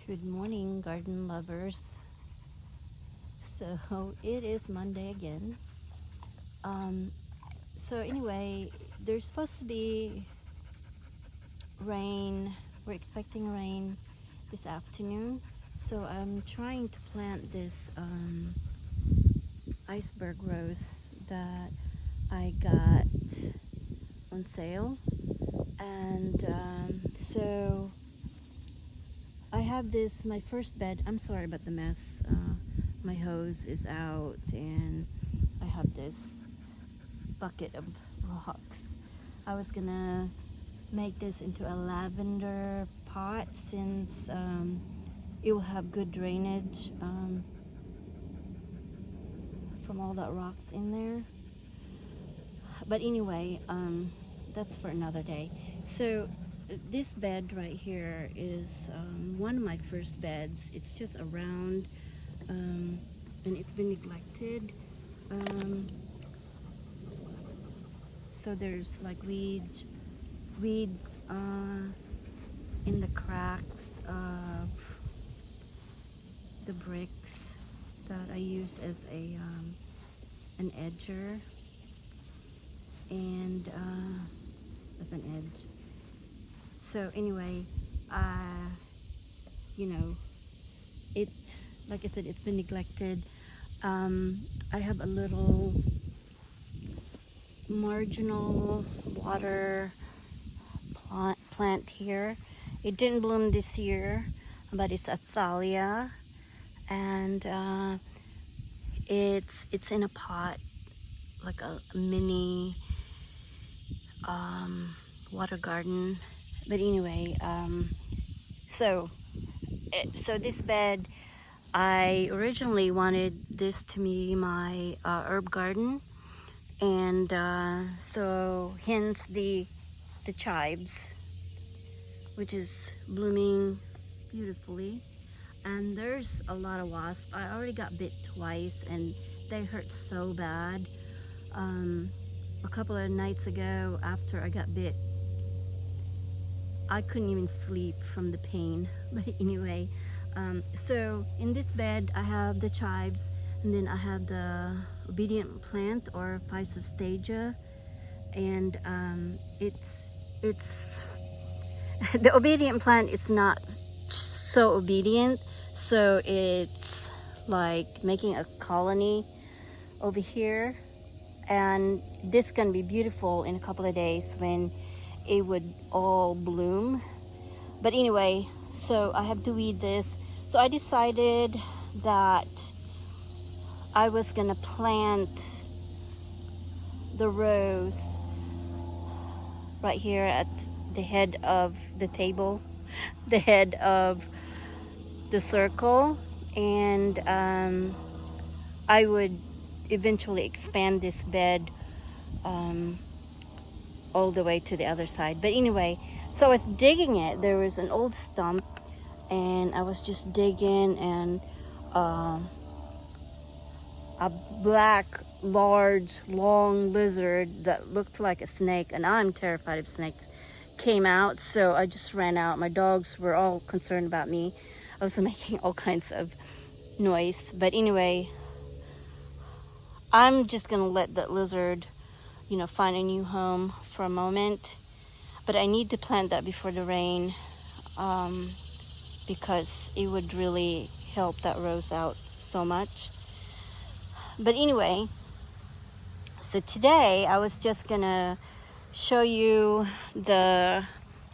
Good morning, garden lovers. So it is Monday again. Um, so anyway, there's supposed to be rain. We're expecting rain this afternoon. So I'm trying to plant this iceberg rose that I got on sale, and so I have this, my first bed. I'm sorry about the mess. My hose is out, and I have this bucket of rocks. I was gonna make this into a lavender pot since it will have good drainage from all that rocks in there. But anyway, that's for another day. So this bed right here is one of my first beds. It's just around and it's been neglected. So there's like weeds in the cracks of the bricks that I use as a an edger and as an edge. So anyway, you know, it, like I said, it's been neglected. I have a little marginal water plant here. It didn't bloom this year, but it's a thalia, and it's in a pot, like a mini water garden. But anyway, so this bed, I originally wanted this to be my herb garden, and so hence the chives, which is blooming beautifully. And there's a lot of wasps. I already got bit twice, and they hurt so bad. A couple of nights ago, after I got bit, I couldn't even sleep from the pain. But anyway, so in this bed I have the chives, and then I have the obedient plant, or Physostagia, and it's the obedient plant is not so obedient, so it's like making a colony over here, and this can be beautiful in a couple of days when it would all bloom. But anyway, so I have to weed this. So I decided that I was gonna plant the rose right here at the head of the table, the head of the circle, and I would eventually expand this bed all the way to the other side. But anyway, so I was digging it. There was an old stump, and I was just digging, and a black, large, long lizard that looked like a snake, and I'm terrified of snakes, came out. So I just ran out. My dogs were all concerned about me. I was making all kinds of noise. But anyway, I'm just gonna let that lizard, you know, find a new home for a moment. But I need to plant that before the rain, because it would really help that rose out so much. But anyway, so today I was just gonna show you the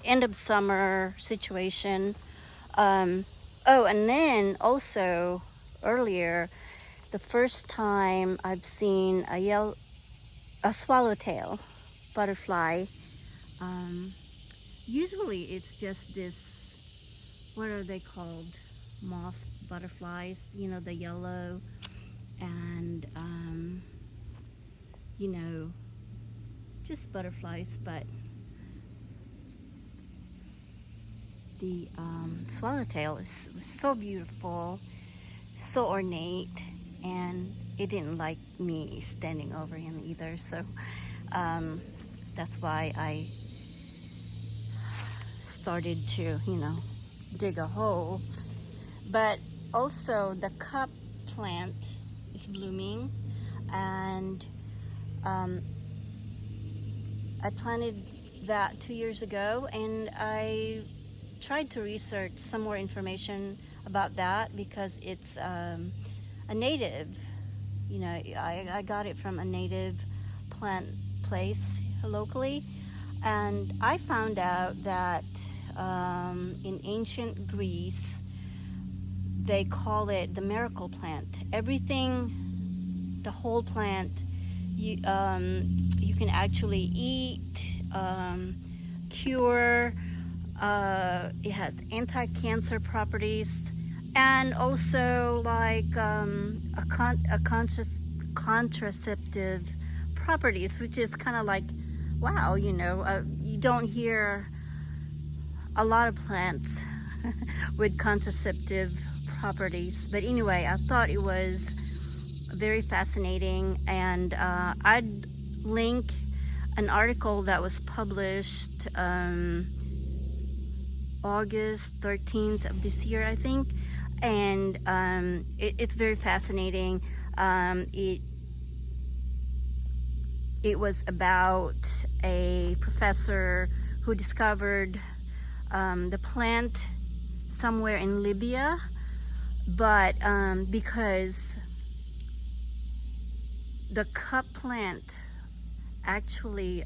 end of summer situation. Oh, and then also earlier, the first time I've seen a swallowtail butterfly. Usually it's just this, what are they called? Moth butterflies, you know, the yellow, and you know, just butterflies. But the swallowtail was so beautiful, so ornate, and it didn't like me standing over him either. So that's why I started to, you know, dig a hole But also the cup plant is blooming, and I planted that 2 years ago, and I tried to research some more information about that because it's a native. You know, I got it from a native plant place locally, and I found out that in ancient Greece they call it the miracle plant. Everything, the whole plant, you can actually eat, cure. It has anti-cancer properties, and also like contraceptive properties, which is kind of like, wow, you know, you don't hear a lot of plants with contraceptive properties. But anyway, I thought it was very fascinating, and I'd link an article that was published August 13th of this year, I think, and it's very fascinating. It was about a professor who discovered the plant somewhere in Libya, but because the cup plant actually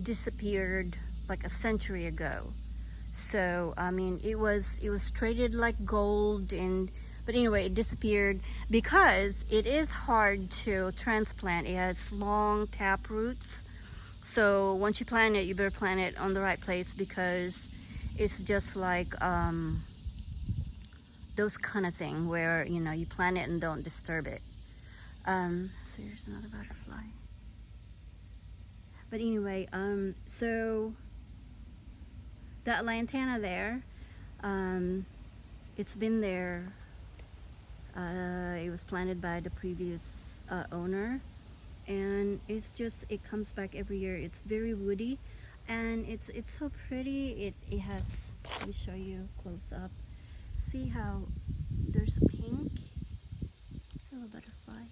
disappeared like a century ago. So I mean, it was traded like gold, and but anyway, it disappeared because it is hard to transplant. It has long tap roots. So once you plant it, you better plant it on the right place, because it's just like those kind of thing where, you know, you plant it and don't disturb it. So here's another butterfly. But anyway, so that lantana there, it's been there. It was planted by the previous owner, and it's just, it comes back every year. It's very woody, and it's so pretty. It has, let me show you close up. See how there's a pink. Hello, butterfly.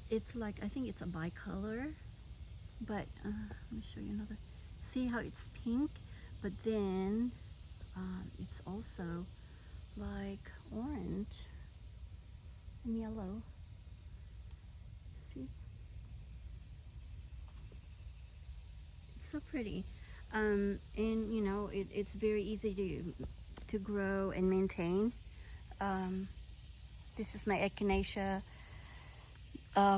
It's like, I think it's a bicolor, but let me show you another. See how it's pink, but then it's also like orange and yellow. See, it's so pretty, and you know, it's very easy to grow and maintain. This is my echinacea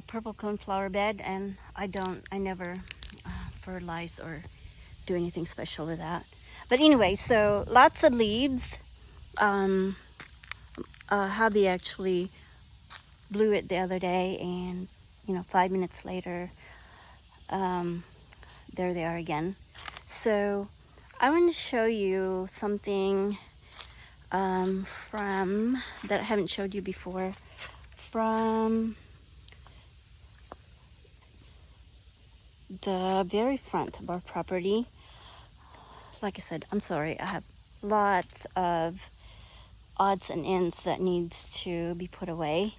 purple cone flower bed, and I never fertilize or do anything special with that. But anyway, so lots of leaves. Hubby actually blew it the other day, and you know, 5 minutes later, there they are again. So I want to show you something from that I haven't showed you before, from the very front of our property. Like I said, I'm sorry, I have lots of odds and ends that needs to be put away,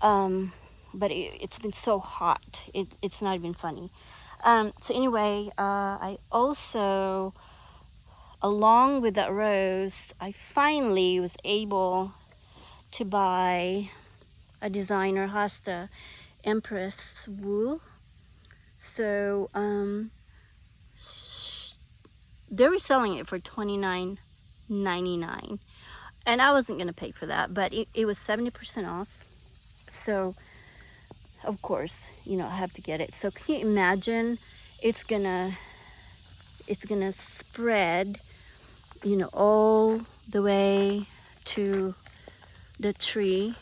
but it's been so hot, it's not even funny. So anyway, I also, along with that rose, I finally was able to buy a designer hosta Empress wool. So they were selling it for $29.99, and I wasn't gonna pay for that, but it was 70% off. So of course, you know, I have to get it. So can you imagine, it's gonna spread, you know, all the way to the tree,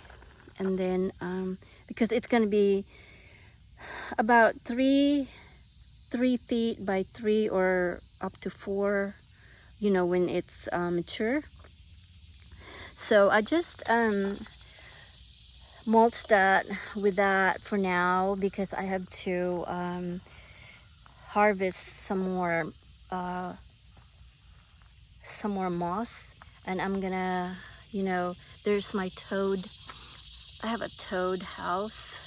and then because it's gonna be about 3 feet by 3 or up to 4, you know, when it's mature. So I just mulch that with that for now, because I have to harvest uh, some more moss, and I'm gonna, you know, there's my toad. I have a toad house.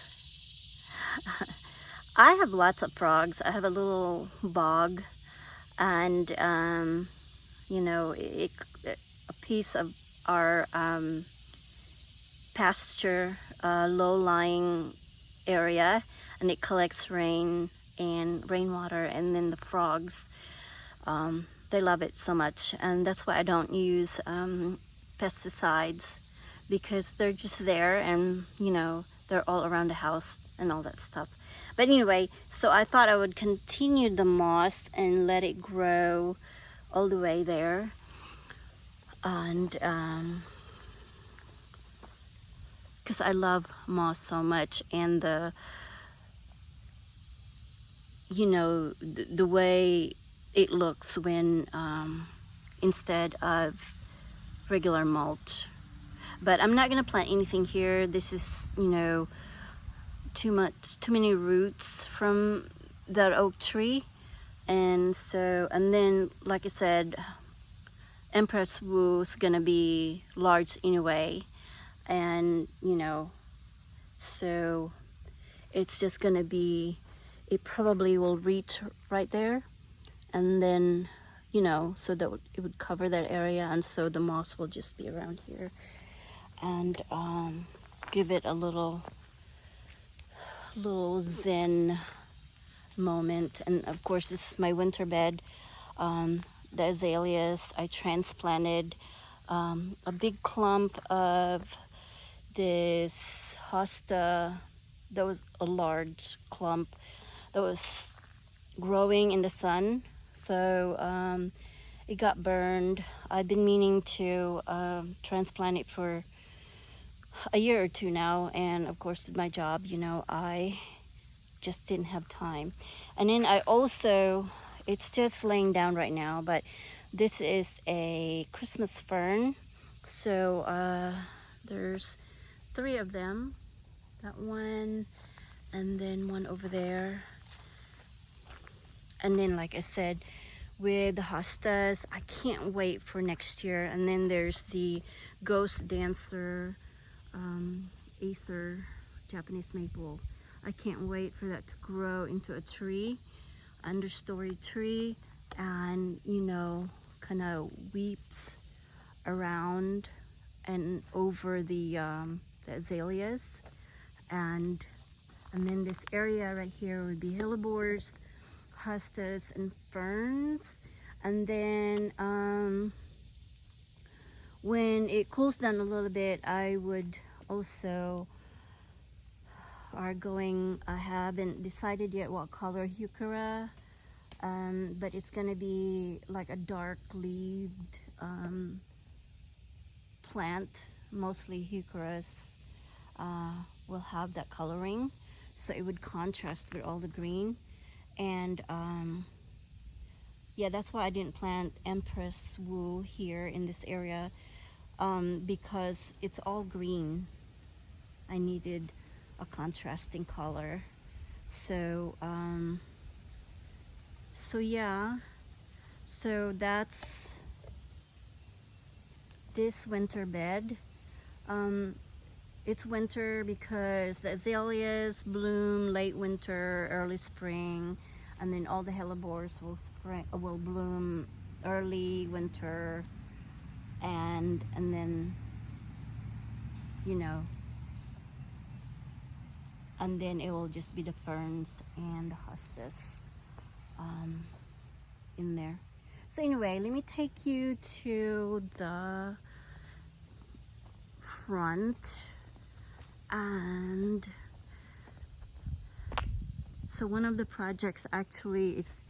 I have lots of frogs. I have a little bog, and you know, a piece of our pasture, low-lying area, and it collects rain and rainwater, and then the frogs, they love it so much, and that's why I don't use pesticides, because they're just there, and you know, they're all around the house and all that stuff. But anyway, so I thought I would continue the moss and let it grow all the way there, and because I love moss so much, and the, you know, the way it looks when instead of regular mulch. But I'm not gonna plant anything here. This is, you know, too many roots from that oak tree, and so, and then like I said, Empress Wu is gonna be large anyway, and you know, so it's just gonna be, it probably will reach right there, and then, you know, so that it would cover that area, and so the moss will just be around here, and give it a little zen moment. And of course, this is my winter bed. The azaleas, I transplanted a big clump of this hosta. That was a large clump that was growing in the sun, so it got burned. I've been meaning to transplant it for a year or two now, and of course with my job, you know, I just didn't have time. And then I also, it's just laying down right now, but this is a Christmas fern. So there's 3 of them, that one, and then one over there. And then, like I said, with the hostas, I can't wait for next year. And then there's the ghost dancer, Acer Japanese maple. I can't wait for that to grow into a tree, understory tree, and you know, kind of weeps around and over the azaleas, and then this area right here would be hellebores, hostas, and ferns. And then when it cools down a little bit, I would also I haven't decided yet what color heuchera, but it's gonna be like a dark leaved plant. Mostly heucheras will have that coloring, so it would contrast with all the green. And yeah, that's why I didn't plant Empress Wu here in this area, because it's all green. I needed a contrasting color. So so yeah, so that's this winter bed. It's winter because the azaleas bloom late winter, early spring, and then all the hellebores will bloom early winter, and then, you know, and then it will just be the ferns and the hostas in there. So anyway, let me take you to the front. And so one of the projects actually is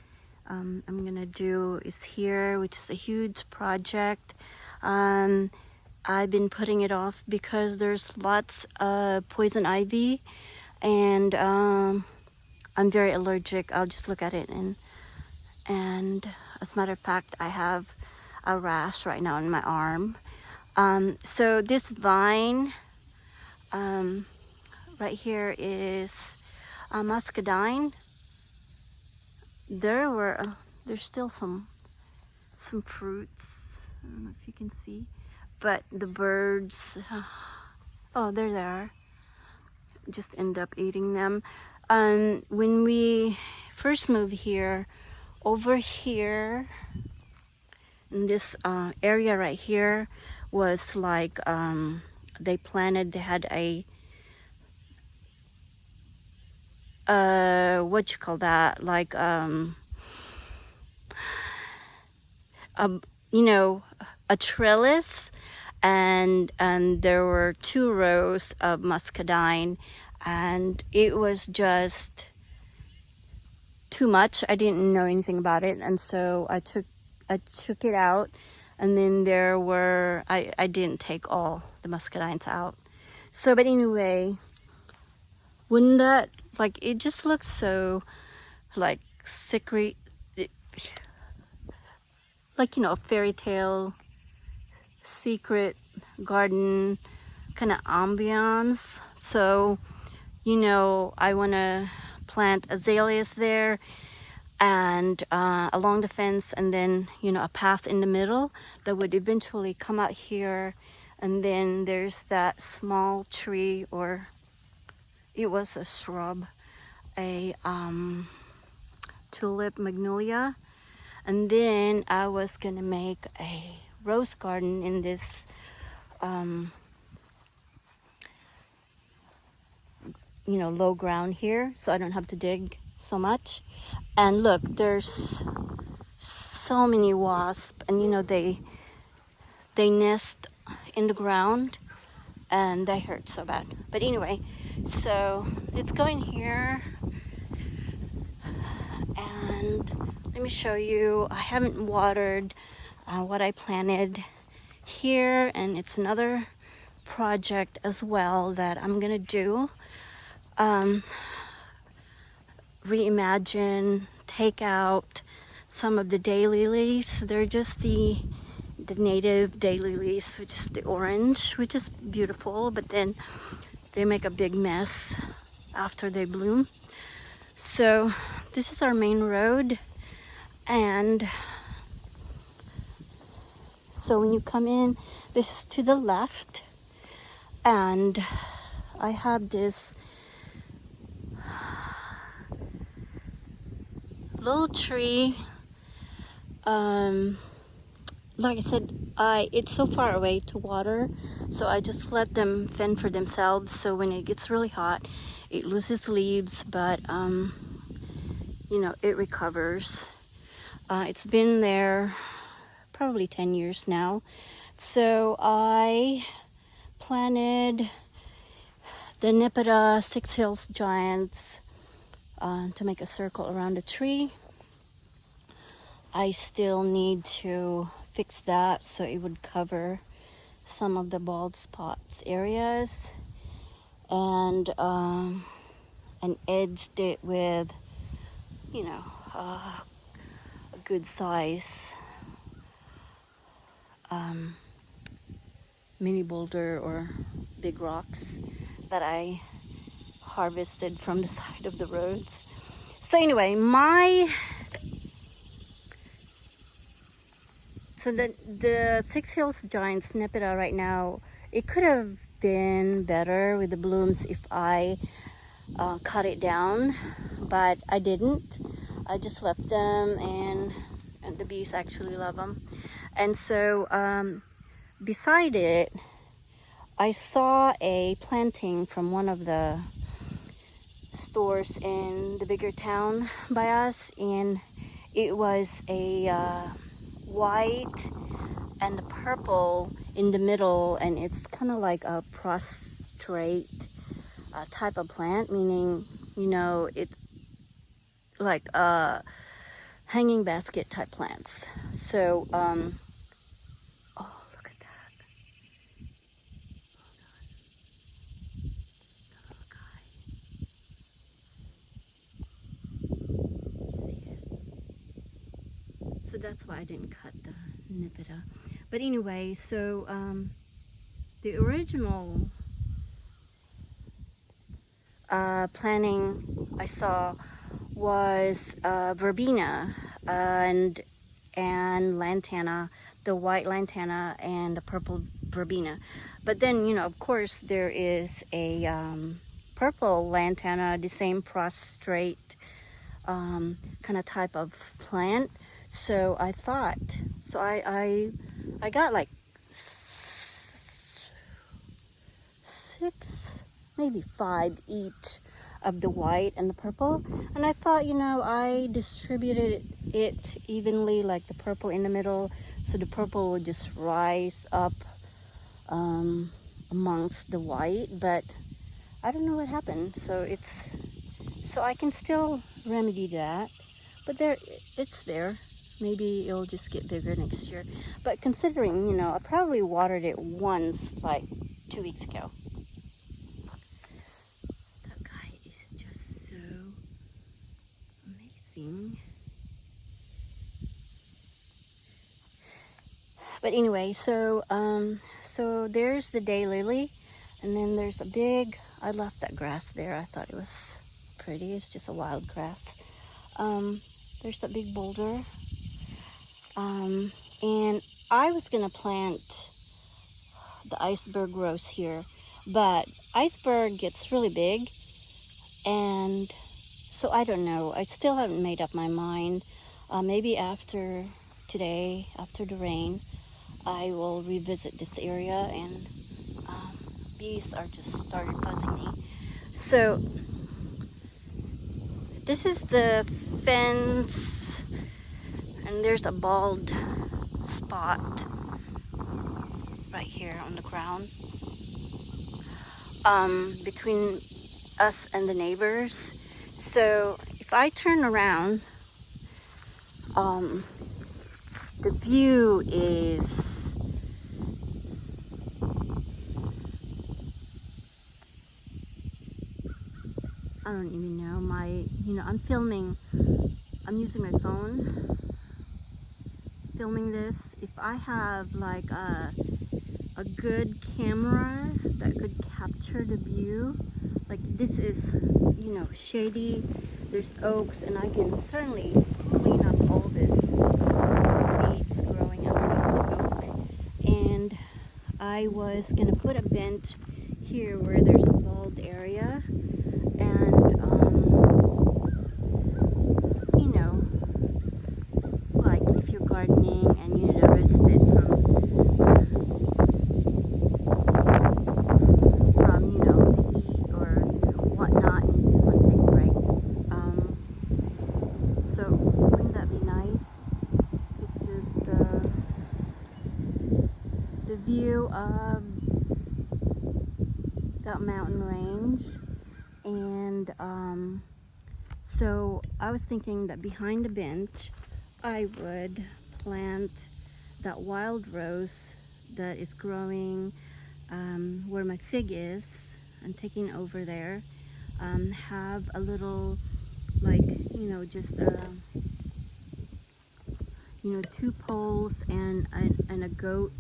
I'm gonna do is here, which is a huge project. I've been putting it off because there's lots of poison ivy, and I'm very allergic. I'll just look at it, and as a matter of fact, I have a rash right now in my arm. So this vine right here is muscadine, there's still some fruits. I don't know if you can see, but the birds, oh, there they are, just end up eating them. When we first moved here, over here in this area right here was like they had a what you call that, like a, you know, a trellis, and there were 2 rows of muscadine, and it was just too much. I didn't know anything about it, and so I took it out, and then there were, I didn't take all the muscadines out. So, but anyway, wouldn't that, like, it just looks so like secret, like, you know, a fairy tale, secret garden kind of ambiance. So, you know, I want to plant azaleas there, and along the fence, and then, you know, a path in the middle that would eventually come out here, and then there's that small tree, or it was a shrub, a tulip magnolia, and then I was gonna make a rose garden in this you know, low ground here, so I don't have to dig so much. And look, there's so many wasps, and you know, they nest in the ground, and they hurt so bad. But anyway, so it's going here, and let me show you. I haven't watered what I planted here, and it's another project as well that I'm gonna do. Reimagine, take out some of the daylilies. They're just the native daylilies, which is the orange, which is beautiful, but then they make a big mess after they bloom. So this is our main road, and so when you come in, this is to the left, and I have this little tree. Like I said, it's so far away to water, so I just let them fend for themselves. So when it gets really hot, it loses leaves, but you know, it recovers. It's been there probably 10 years now. So I planted the Nepeta 6 Hills Giants to make a circle around the tree. I still need to fix that so it would cover some of the bald spots areas, and edged it with, you know, a good size mini boulder or big rocks that I harvested from the side of the roads. So anyway, so the 6 Hills Giants Nepeta right now, it could have been better with the blooms if I cut it down, but I didn't. I just left them, and the bees actually love them. And so beside it, I saw a planting from one of the stores in the bigger town by us, and it was a white and the purple in the middle, and it's kind of like a prostrate type of plant, meaning, you know, it's like hanging basket type plants. So oh, look at that. So that's why I didn't cut the Nipida. But anyway, so the original planning I saw was verbena and lantana, the white lantana and the purple verbena. But then, you know, of course, there is a purple lantana, the same prostrate kind of type of plant. So I thought, so I got like 6, maybe 5 each of the white and the purple. And I thought, you know, I distributed it evenly, like the purple in the middle, so the purple would just rise up amongst the white. But I don't know what happened. So I can still remedy that, but it's there. Maybe it'll just get bigger next year. But considering, you know, I probably watered it once like 2 weeks ago. That guy is just so amazing. But anyway, so there's the daylily, and then there's a big, I left that grass there. I thought it was pretty. It's just a wild grass. There's that big boulder. And I was gonna plant the iceberg rose here, but iceberg gets really big, and so I don't know. I still haven't made up my mind. Maybe after today, after the rain, I will revisit this area, and bees are just started buzzing me. So this is the fence, and there's a bald spot right here on the ground between us and the neighbors. So if I turn around, the view is I don't even know. I'm using my phone filming this. If I have like a good camera that could capture the view, like this is, you know, shady, there's oaks, and I can certainly clean up all this weeds growing underneath the oak. And I was gonna put a bench here where there's a bald area, and you know, like if you're gardening and you need a respite from you know, the heat or whatnot, and you just want to take a break. So wouldn't that be nice? It's just the view of that mountain range. And so I was thinking that behind the bench I would plant that wild rose that is growing where my fig is. I'm taking over there. Have a little, like, you know, just you know, 2 poles and a goat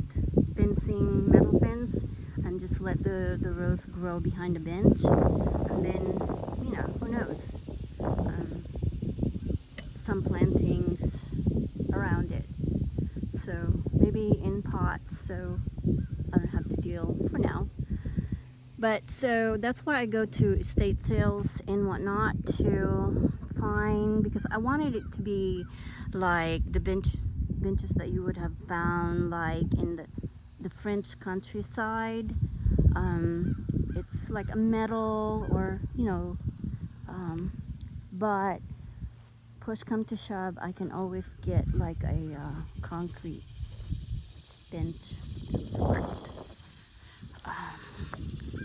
fencing, metal fence, and just let the rose grow behind the bench. And then, you know, who knows, some plantings around it. So maybe in pots, so I don't have to deal for now. But so that's why I go to estate sales and whatnot to find, because I wanted it to be like the benches that you would have found like in the French countryside. It's like a metal, or you know, but push come to shove, I can always get like a concrete bench of some sort.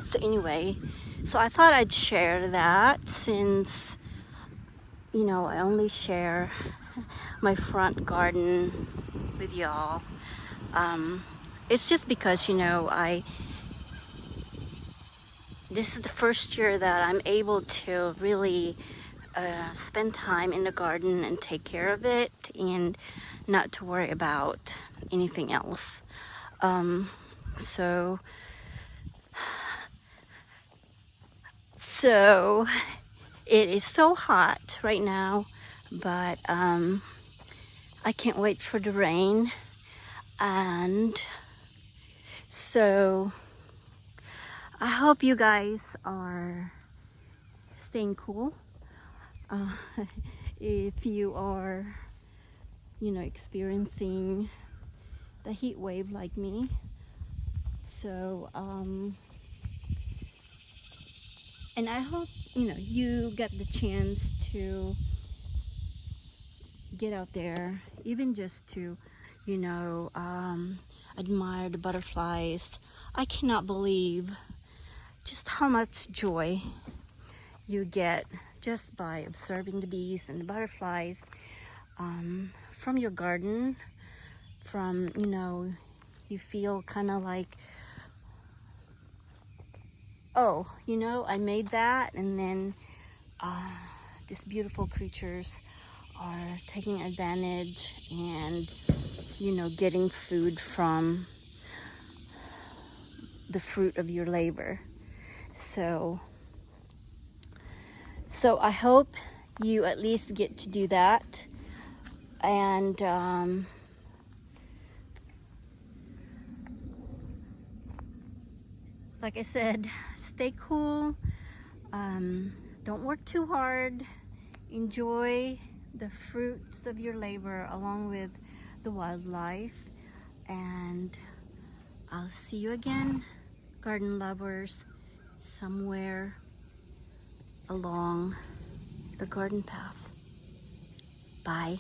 So anyway, so I thought I'd share that, since, you know, I only share my front garden with y'all. It's just because, you know, this is the first year that I'm able to really spend time in the garden and take care of it, and not to worry about anything else. So It is so hot right now, but I can't wait for the rain. And so I hope you guys are staying cool. Uh, if you are, experiencing the heat wave like me. So, and I hope, you get the chance to get out there, even just to, admire the butterflies. I cannot believe just how much joy you get just by observing the bees and the butterflies from your garden. From, you feel kind of like, oh, I made that, and then these beautiful creatures are taking advantage and, getting food from the fruit of your labor. So I hope you at least get to do that. And like I said, stay cool. Don't work too hard. Enjoy the fruits of your labor along with the wildlife. And I'll see you again, garden lovers, somewhere along the garden path. Bye.